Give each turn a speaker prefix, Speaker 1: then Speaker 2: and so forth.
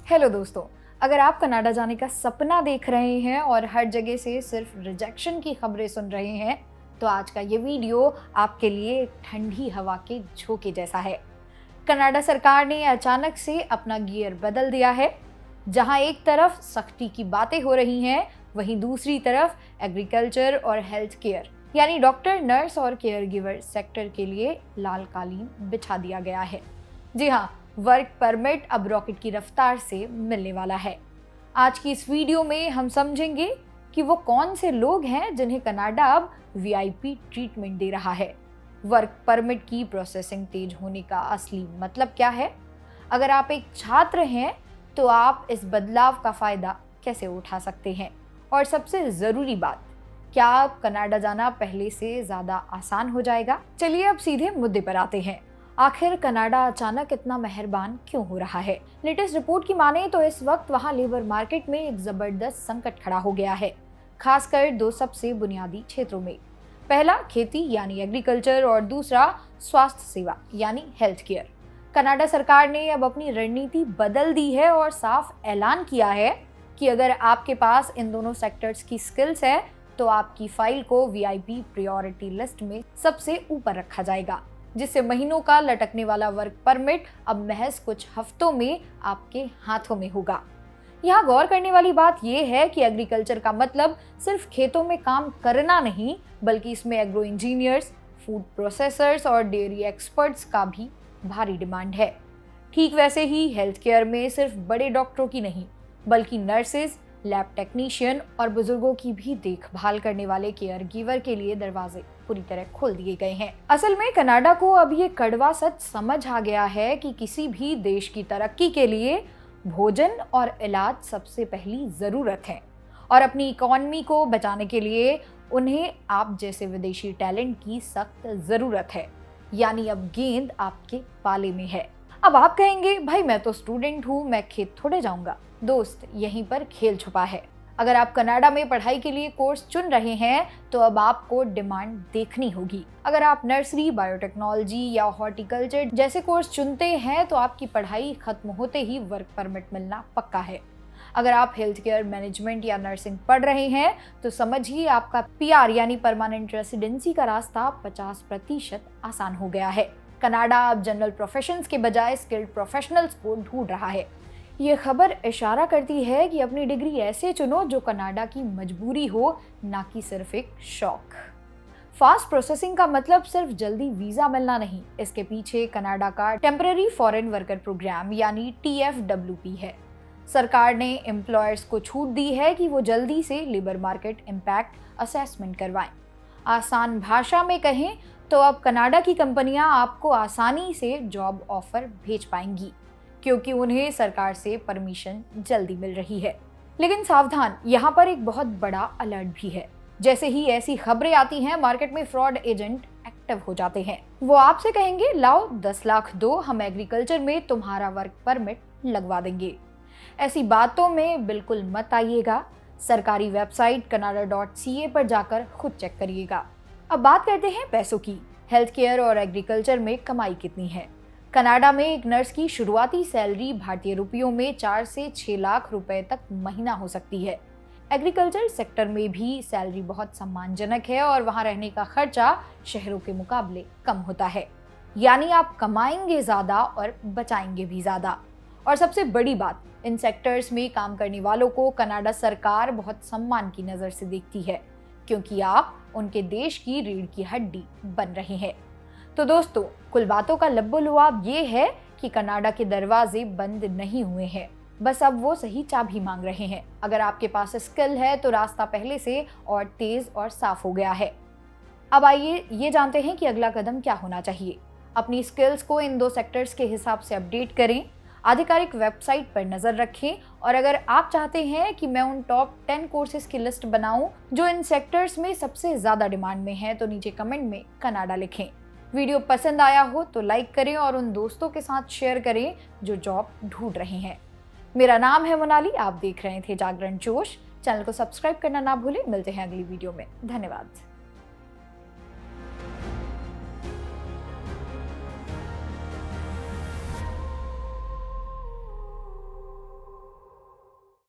Speaker 1: Hello दोस्तों, अगर आप कनाडा जाने का सपना देख रहे हैं और हर जगह से सिर्फ रिजेक्शन की खबरें सुन रहे हैं, तो आज का ये वीडियो आपके लिए ठंडी हवा के झोंके जैसा है। कनाडा सरकार ने अचानक से अपना गियर बदल दिया है। जहां एक तरफ सख्ती की बातें हो रही हैं, वहीं दूसरी तरफ एग्रीकल्चर और हेल्थ केयर यानी डॉक्टर, नर्स और केयर गिवर सेक्टर के लिए लाल कालीन बिछा दिया गया है। जी हाँ, वर्क परमिट अब रॉकेट की रफ्तार से मिलने वाला है। आज की इस वीडियो में हम समझेंगे कि वो कौन से लोग हैं जिन्हें कनाडा अब वीआईपी ट्रीटमेंट दे रहा है। वर्क परमिट की प्रोसेसिंग तेज होने का असली मतलब क्या है? अगर आप एक छात्र हैं तो आप इस बदलाव का फायदा कैसे उठा सकते हैं? और सबसे जरूरी बात, क्या अब कनाडा जाना पहले से ज्यादा आसान हो जाएगा? चलिए अब सीधे मुद्दे पर आते हैं। आखिर कनाडा अचानक इतना मेहरबान क्यों हो रहा है? लेटेस्ट रिपोर्ट की माने तो इस वक्त वहां लेबर मार्केट में एक जबरदस्त संकट खड़ा हो गया है, खासकर दो सबसे बुनियादी क्षेत्रों में। पहला खेती यानी एग्रीकल्चर और दूसरा स्वास्थ्य सेवा यानी हेल्थ केयर। कनाडा सरकार ने अब अपनी रणनीति बदल दी है और साफ ऐलान किया है कि अगर आपके पास इन दोनों सेक्टर्स की स्किल्स है तो आपकी फाइल को वीआईपी प्रायोरिटी लिस्ट में सबसे ऊपर रखा जाएगा, जिससे महीनों का लटकने वाला वर्क परमिट अब महज कुछ हफ्तों में आपके हाथों में होगा। यहाँ गौर करने वाली बात यह है कि एग्रीकल्चर का मतलब सिर्फ खेतों में काम करना नहीं, बल्कि इसमें एग्रो इंजीनियर्स, फूड प्रोसेसर्स और डेयरी एक्सपर्ट्स का भी भारी डिमांड है। ठीक वैसे ही हेल्थ केयर में सिर्फ बड़े डॉक्टरों की नहीं, बल्कि नर्सेज, लैब टेक्नीशियन और बुजुर्गों की भी देखभाल करने वाले केयर गिवर के लिए दरवाजे पूरी तरह खोल दिए गए हैं। असल में कनाडा को अब ये कड़वा सच समझ आ गया है कि किसी भी देश की तरक्की के लिए भोजन और इलाज सबसे पहली जरूरत है, और अपनी इकोनॉमी को बचाने के लिए उन्हें आप जैसे विदेशी टैलेंट की सख्त जरूरत है। यानी अब गेंद आपके पाले में है। अब आप कहेंगे, भाई मैं तो स्टूडेंट हूँ, मैं खेत थोड़े जाऊंगा। दोस्त, यहीं पर खेल छुपा है। अगर आप कनाडा में पढ़ाई के लिए कोर्स चुन रहे हैं तो अब आपको डिमांड देखनी होगी। अगर आप नर्सरी, बायोटेक्नोलॉजी या हॉर्टिकल्चर जैसे कोर्स चुनते हैं तो आपकी पढ़ाई खत्म होते ही वर्क परमिट मिलना पक्का है। अगर आप हेल्थ केयर मैनेजमेंट या नर्सिंग पढ़ रहे हैं तो समझिए आपका पीआर यानी परमानेंट रेसिडेंसी का रास्ता 50% आसान हो गया है। कनाडा अब जनरल प्रोफेशंस के बजाय स्किल्ड प्रोफेशनल्स को ढूंढ रहा है। ये खबर इशारा करती है कि अपनी डिग्री ऐसे चुनो जो कनाडा की मजबूरी हो, ना कि सिर्फ एक शौक। फास्ट प्रोसेसिंग का मतलब सिर्फ जल्दी वीजा मिलना नहीं, इसके पीछे कनाडा का टेम्पररी फॉरेन वर्कर प्रोग्राम यानी TFWP है। सरकार ने एम्प्लॉयर्स को छूट दी है कि वो जल्दी से लेबर मार्केट इम्पैक्ट असेसमेंट करवाएं। आसान भाषा में कहें तो अब कनाडा की कंपनियां आपको आसानी से जॉब ऑफर भेज पाएंगी, क्योंकि उन्हें सरकार से परमिशन जल्दी मिल रही है। लेकिन सावधान, यहाँ पर एक बहुत बड़ा अलर्ट भी है। जैसे ही ऐसी खबरें आती हैं, मार्केट में फ्रॉड एजेंट एक्टिव हो जाते हैं। वो आपसे कहेंगे, लाओ 10 लाख दो, हम एग्रीकल्चर में तुम्हारा वर्क परमिट लगवा देंगे। ऐसी बातों में बिल्कुल मत आइएगा। सरकारी वेबसाइट canada.ca पर जाकर खुद चेक करिएगा। अब बात करते हैं पैसों की। हेल्थ केयर और एग्रीकल्चर में कमाई कितनी है? कनाडा में एक नर्स की शुरुआती सैलरी भारतीय रुपयों में 4 से 6 लाख रुपए तक महीना हो सकती है। एग्रीकल्चर सेक्टर में भी सैलरी बहुत सम्मानजनक है और वहां रहने का खर्चा शहरों के मुकाबले कम होता है। यानी आप कमाएंगे ज्यादा और बचाएंगे भी ज्यादा। और सबसे बड़ी बात, इन सेक्टर्स में काम करने वालों को कनाडा सरकार बहुत सम्मान की नजर से देखती है, क्योंकि आप उनके देश की रीढ़ की हड्डी बन रहे हैं। तो दोस्तों, कुल बातों का लब्बो-लुआब ये है कि कनाडा के दरवाजे बंद नहीं हुए हैं, बस अब वो सही चाबी मांग रहे हैं। अगर आपके पास स्किल है तो रास्ता पहले से और तेज और साफ हो गया है। अब आइए ये जानते हैं कि अगला कदम क्या होना चाहिए। अपनी स्किल्स को इन दो सेक्टर्स के हिसाब से अपडेट करें, आधिकारिक वेबसाइट पर नजर रखें, और अगर आप चाहते हैं कि मैं उन टॉप 10 कोर्सेज की लिस्ट बनाऊं जो इन सेक्टर्स में सबसे ज्यादा डिमांड में है, तो नीचे कमेंट में कनाडा लिखें। वीडियो पसंद आया हो तो लाइक करें और उन दोस्तों के साथ शेयर करें जो जॉब ढूंढ रहे हैं। मेरा नाम है मोनाली, आप देख रहे थे जागरण जोश। चैनल को सब्सक्राइब करना ना भूलें। मिलते हैं अगली वीडियो में। धन्यवाद।